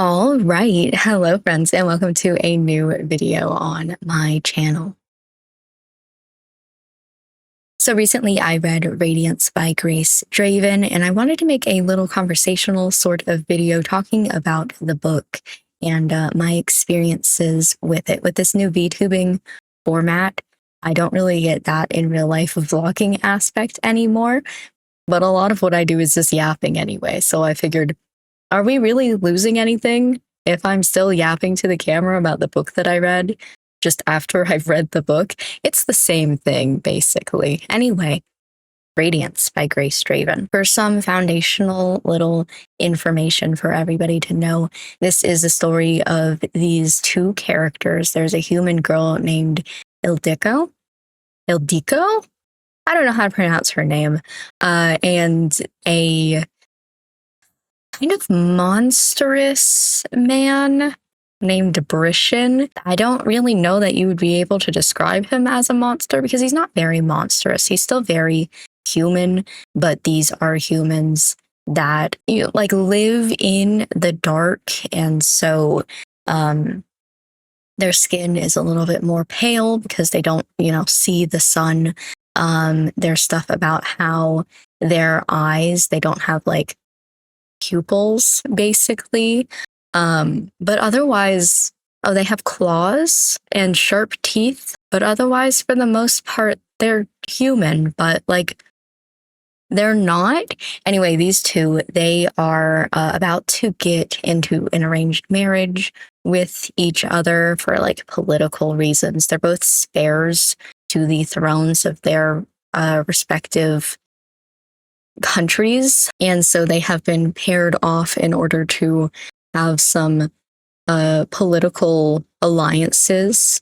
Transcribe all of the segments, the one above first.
All right. Hello, friends, and welcome to a new video on my channel. So recently I read Radiance by Grace Draven, and I wanted to make a little conversational sort of video talking about the book and my experiences with it. With this new VTubing format, I don't really get that in real life vlogging aspect anymore, but a lot of what I do is just yapping anyway. So I figured, are we really losing anything if I'm still yapping to the camera about the book that I read just after I've read the book? It's the same thing, basically. Anyway, Radiance by Grace Draven. For some foundational little information for everybody to know, this is the story of these two characters. There's a human girl named Ildiko. Ildiko? I don't know how to pronounce her name. And a kind of monstrous man named Brishan. I don't really know that you would be able to describe him as a monster because he's not very monstrous. He's still very human, but these are humans that live in the dark, and so their skin is a little bit more pale because they don't see the sun. There's stuff about how their eyes, they don't have pupils, basically. But otherwise, they have claws and sharp teeth, but otherwise, for the most part, they're human, but they're not. Anyway, these two, they are about to get into an arranged marriage with each other for political reasons. They're both heirs to the thrones of their respective countries, and so they have been paired off in order to have some political alliances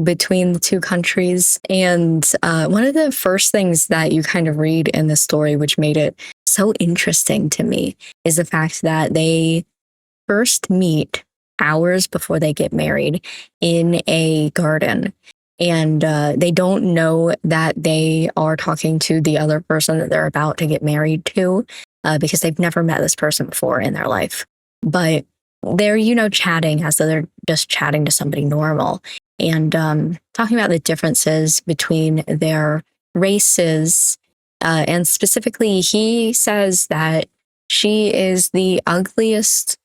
between the two countries. And one of the first things that you kind of read in the story, which made it so interesting to me, is the fact that they first meet hours before they get married in a garden. And they don't know that they are talking to the other person that they're about to get married to because they've never met this person before in their life. But they're, chatting as though they're just chatting to somebody normal and talking about the differences between their races. And specifically, he says that she is the ugliest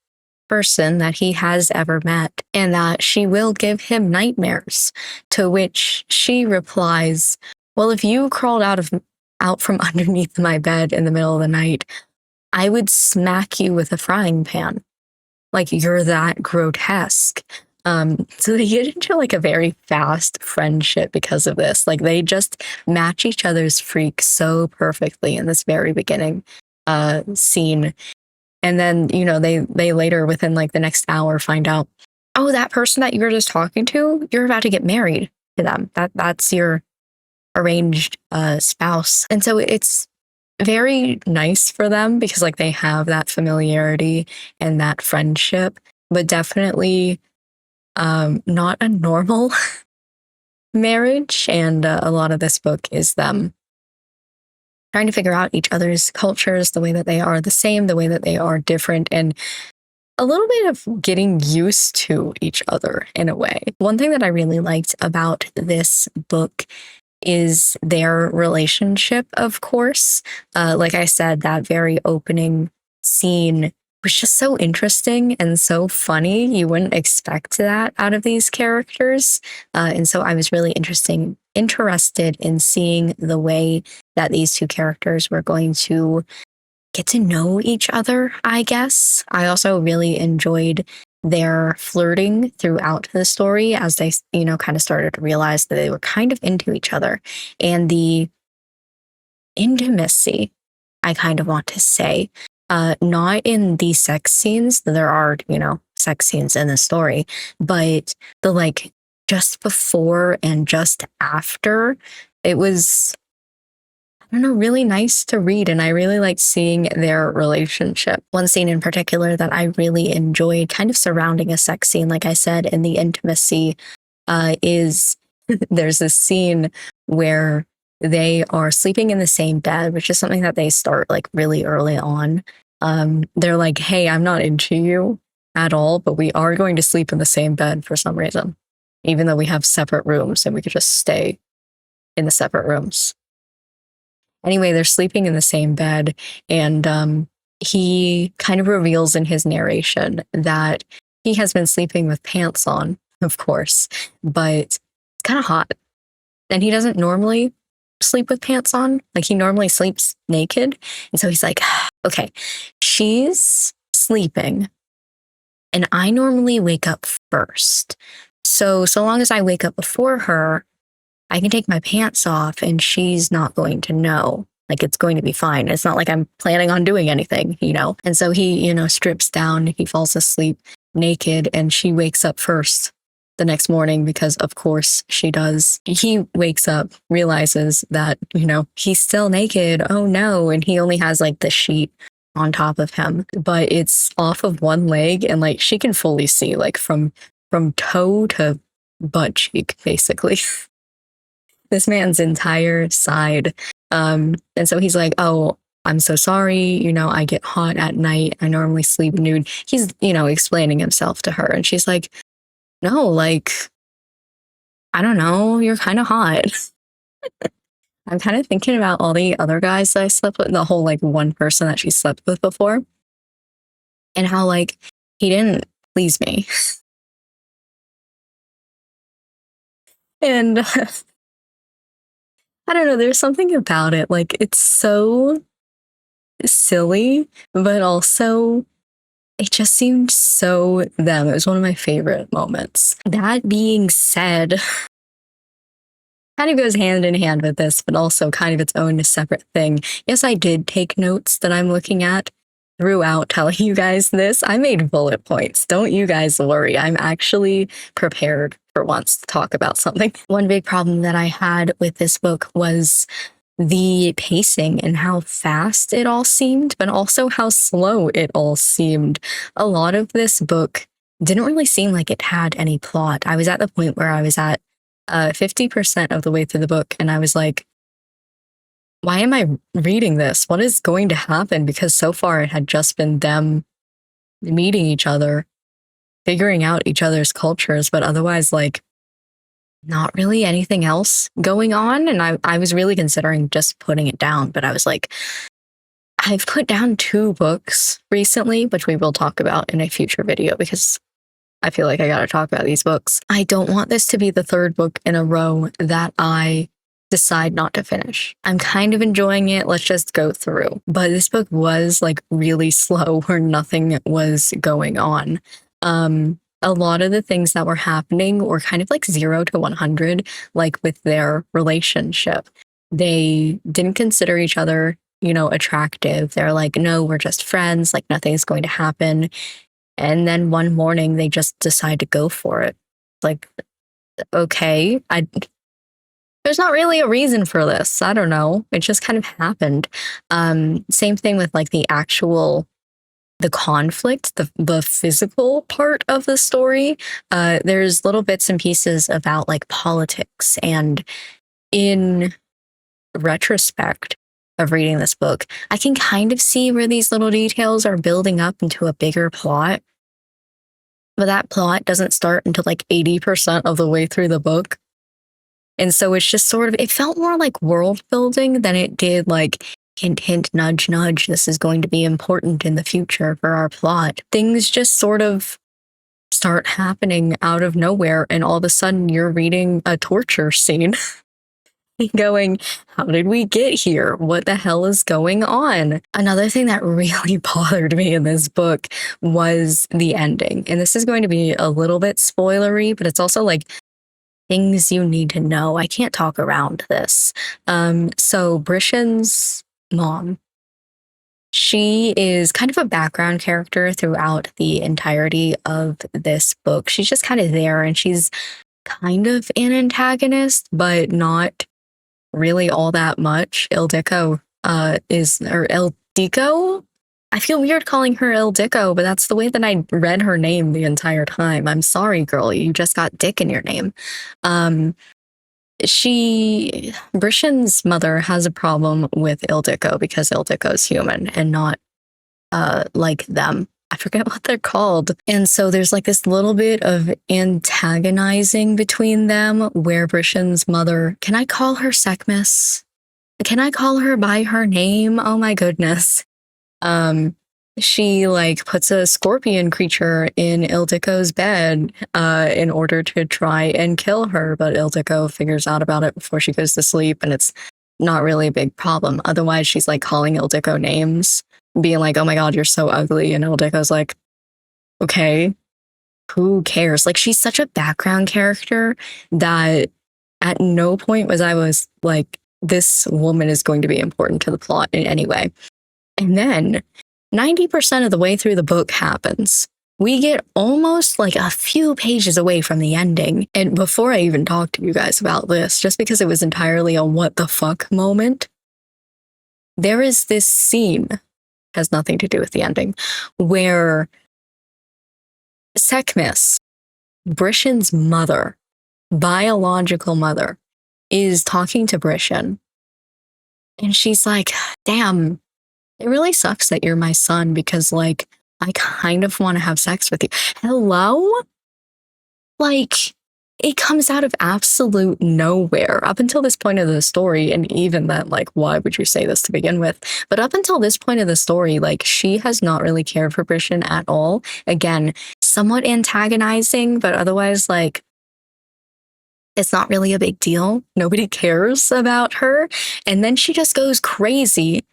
person that he has ever met, and that she will give him nightmares, to which she replies, well, if you crawled out from underneath my bed in the middle of the night, I would smack you with a frying pan. You're that grotesque. So they get into a very fast friendship because of this. They just match each other's freaks so perfectly in this very beginning scene. And then, they later, within the next hour, find out, oh, that person that you were just talking to, you're about to get married to them. That's your arranged spouse. And so it's very nice for them because they have that familiarity and that friendship, but definitely not a normal marriage. And a lot of this book is them trying to figure out each other's cultures, the way that they are the same, the way that they are different, and a little bit of getting used to each other in a way. One thing that I really liked about this book is their relationship, of course. Like I said, that very opening scene was just so interesting and so funny. You wouldn't expect that out of these characters. And so I was really interested in seeing the way that these two characters were going to get to know each other, I guess. I also really enjoyed their flirting throughout the story as they, kind of started to realize that they were kind of into each other. And the intimacy, I kind of want to say, not in the sex scenes. There are, sex scenes in the story, but the just before and just after, it was, I don't know, really nice to read. And I really liked seeing their relationship. One scene in particular that I really enjoyed, kind of surrounding a sex scene, like I said, in the intimacy, is there's this scene where they are sleeping in the same bed, which is something that they start really early on. They're like, hey, I'm not into you. at all, but we are going to sleep in the same bed for some reason, even though we have separate rooms and we could just stay in the separate rooms. Anyway, they're sleeping in the same bed, and he kind of reveals in his narration that he has been sleeping with pants on, of course, but it's kind of hot. And he doesn't normally sleep with pants on. Like, he normally sleeps naked. And so he's like, okay, she's sleeping, and I normally wake up first. So long as I wake up before her, I can take my pants off and she's not going to know. Like, it's going to be fine. It's not like I'm planning on doing anything, you know? And so he, strips down, he falls asleep naked, and she wakes up first the next morning because, of course, she does. He wakes up, realizes that, he's still naked. Oh no. And he only has like the sheet on top of him, but it's off of one leg, and like she can fully see like from toe to butt cheek, basically. This man's entire side. And so he's like, oh, I'm so sorry. I get hot at night. I normally sleep nude. He's, explaining himself to her. And she's like, no, like, I don't know. You're kind of hot. I'm kind of thinking about all the other guys that I slept with, the whole like one person that she slept with before, and how like he didn't please me. And I don't know, there's something about it. Like, it's so silly, but also it just seemed so them. It was one of my favorite moments. That being said, kind of goes hand in hand with this, but also kind of its own separate thing. Yes, I did take notes that I'm looking at throughout telling you guys this. I made bullet points. Don't you guys worry. I'm actually prepared for once to talk about something. One big problem that I had with this book was the pacing and how fast it all seemed, but also how slow it all seemed. A lot of this book didn't really seem like it had any plot. I was at the point where I was at 50% of the way through the book, and I was like, why am I reading this? What is going to happen? Because so far it had just been them meeting each other, figuring out each other's cultures, but otherwise, like, not really anything else going on. And I was really considering just putting it down, but I was like, I've put down 2 books recently, which we will talk about in a future video because I feel like I gotta talk about these books. I don't want this to be the 3rd book in a row that I decide not to finish. I'm kind of enjoying it. Let's just go through. But this book was like really slow where nothing was going on. A lot of the things that were happening were kind of like 0 to 100, like with their relationship. They didn't consider each other, attractive. They're like, no, we're just friends. Like, nothing's going to happen. And then one morning they just decide to go for it. Like, okay, there's not really a reason for this. I don't know. It just kind of happened. Same thing with like the conflict, the physical part of the story. There's little bits and pieces about like politics, and in retrospect of reading this book, I can kind of see where these little details are building up into a bigger plot. But that plot doesn't start until like 80% of the way through the book. And so it's just sort of, it felt more like world building than it did like hint, hint, nudge, nudge. This is going to be important in the future for our plot. Things just sort of start happening out of nowhere. And all of a sudden you're reading a torture scene going, how did we get here? What the hell is going on? Another thing that really bothered me in this book was the ending. And this is going to be a little bit spoilery, but it's also like things you need to know. I can't talk around this. So Brishan's mom, she is kind of a background character throughout the entirety of this book. She's just kind of there, and she's kind of an antagonist, but not really all that much. Ildiko Ildiko? I feel weird calling her Ildiko, but that's the way that I read her name the entire time. I'm sorry, girl. You just got Dick in your name. Brishan's mother has a problem with Ildiko because Ildiko's human and not like them. I forget what they're called. And so there's like this little bit of antagonizing between them where Brishan's mother, can I call her Sekhmis? Can I call her by her name? Oh my goodness. She like puts a scorpion creature in Ildiko's bed in order to try and kill her, but Ildiko figures out about it before she goes to sleep, and it's not really a big problem. Otherwise, she's like calling Ildiko names, being like, oh my god, you're so ugly, and Ildiko's like, okay, who cares? Like, she's such a background character that at no point was I was like, this woman is going to be important to the plot in any way. And then 90% of the way through the book happens. We get almost like a few pages away from the ending. And before I even talk to you guys about this, just because it was entirely a what the fuck moment, there is this scene, has nothing to do with the ending, where Sekhmis, Brishan's mother, biological mother, is talking to Brishan. And she's like, damn, it really sucks that you're my son because, like, I kind of want to have sex with you. Hello? Like, it comes out of absolute nowhere up until this point of the story. And even then, like, why would you say this to begin with? But up until this point of the story, like, she has not really cared for Brishan at all. Again, somewhat antagonizing, but otherwise, like, it's not really a big deal. Nobody cares about her. And then she just goes crazy,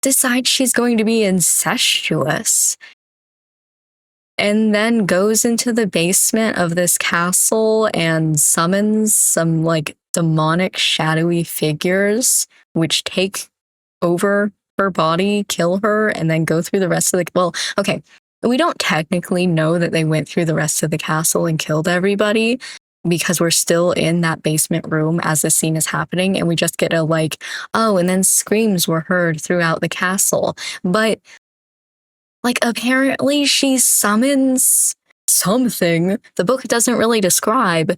decides she's going to be incestuous, and then goes into the basement of this castle and summons some like demonic shadowy figures which take over her body, kill her, and then go through the rest of the, well, okay, we don't technically know that they went through the rest of the castle and killed everybody because we're still in that basement room as the scene is happening, and we just get a like, oh, and then screams were heard throughout the castle. But like, apparently she summons something the book doesn't really describe,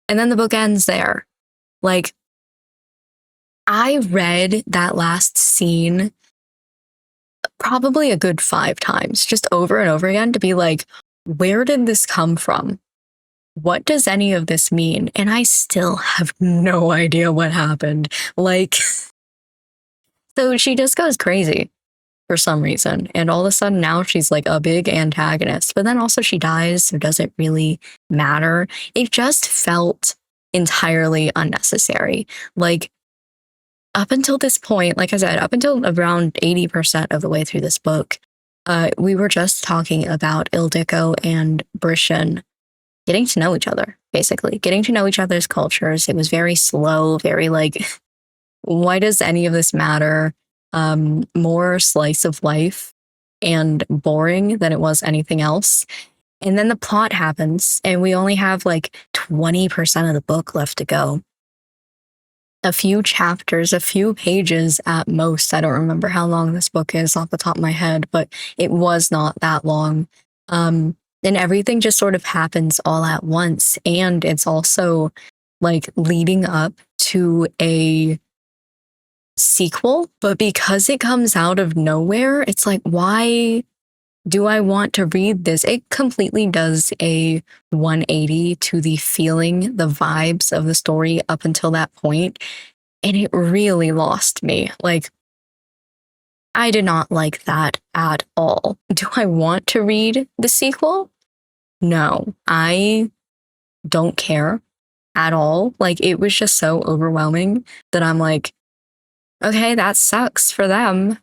and then the book ends there. Like, I read that last scene probably a good 5 times, just over and over again, to be like, where did this come from? What does any of this mean? And I still have no idea what happened. Like, so she just goes crazy for some reason. And all of a sudden now she's like a big antagonist. But then also she dies, so does it really matter? It just felt entirely unnecessary. Like, up until this point, like I said, up until around 80% of the way through this book, we were just talking about Ildiko and Brishan getting to know each other, basically. Getting to know each other's cultures. It was very slow, very like, why does any of this matter? More slice of life and boring than it was anything else. And then the plot happens, and we only have like 20% of the book left to go. A few chapters, a few pages at most. I don't remember how long this book is off the top of my head, but it was not that long. And everything just sort of happens all at once. And it's also like leading up to a sequel, but because it comes out of nowhere, it's like, why do I want to read this? It completely does a 180 to the feeling, the vibes of the story up until that point. And it really lost me. Like, I did not like that at all. Do I want to read the sequel? No, I don't care at all. Like, it was just so overwhelming that I'm like, okay, that sucks for them.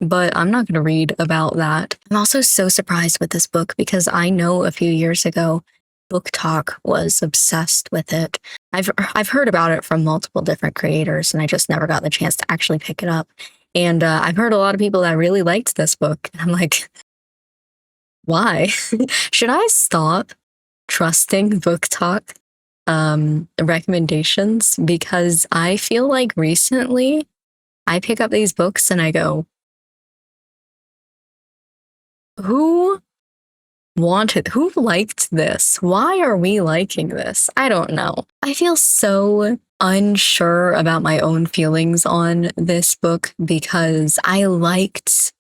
But I'm not going to read about that. I'm also so surprised with this book because I know a few years ago, Book Talk was obsessed with it. I've heard about it from multiple different creators, and I just never got the chance to actually pick it up. And I've heard a lot of people that really liked this book. And I'm like, why? Should I stop trusting Book Talk recommendations? Because I feel like recently I pick up these books and I go, who liked this? Why are we liking this? I don't know. I feel so unsure about my own feelings on this book because I liked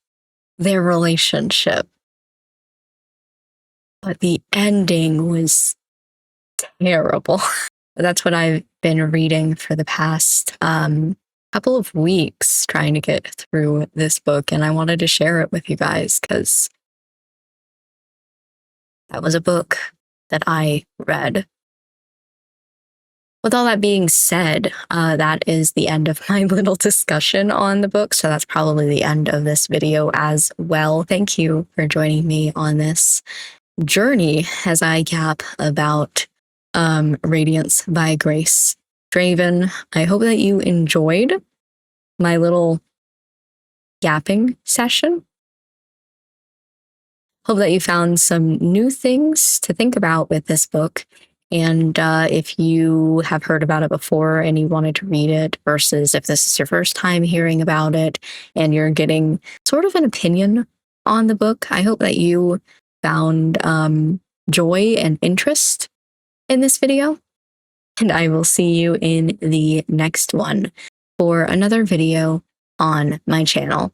their relationship. But the ending was terrible. That's what I've been reading for the past couple of weeks, trying to get through this book, and I wanted to share it with you guys because that was a book that I read. With all that being said, that is the end of my little discussion on the book, so that's probably the end of this video as well. Thank you for joining me on this journey as I gap about Radiance by Grace Draven. I hope that you enjoyed my little gapping session. Hope that you found some new things to think about with this book. And if you have heard about it before and you wanted to read it, versus if this is your first time hearing about it and you're getting sort of an opinion on the book, I hope that you found joy and interest in this video. And I will see you in the next one for another video on my channel.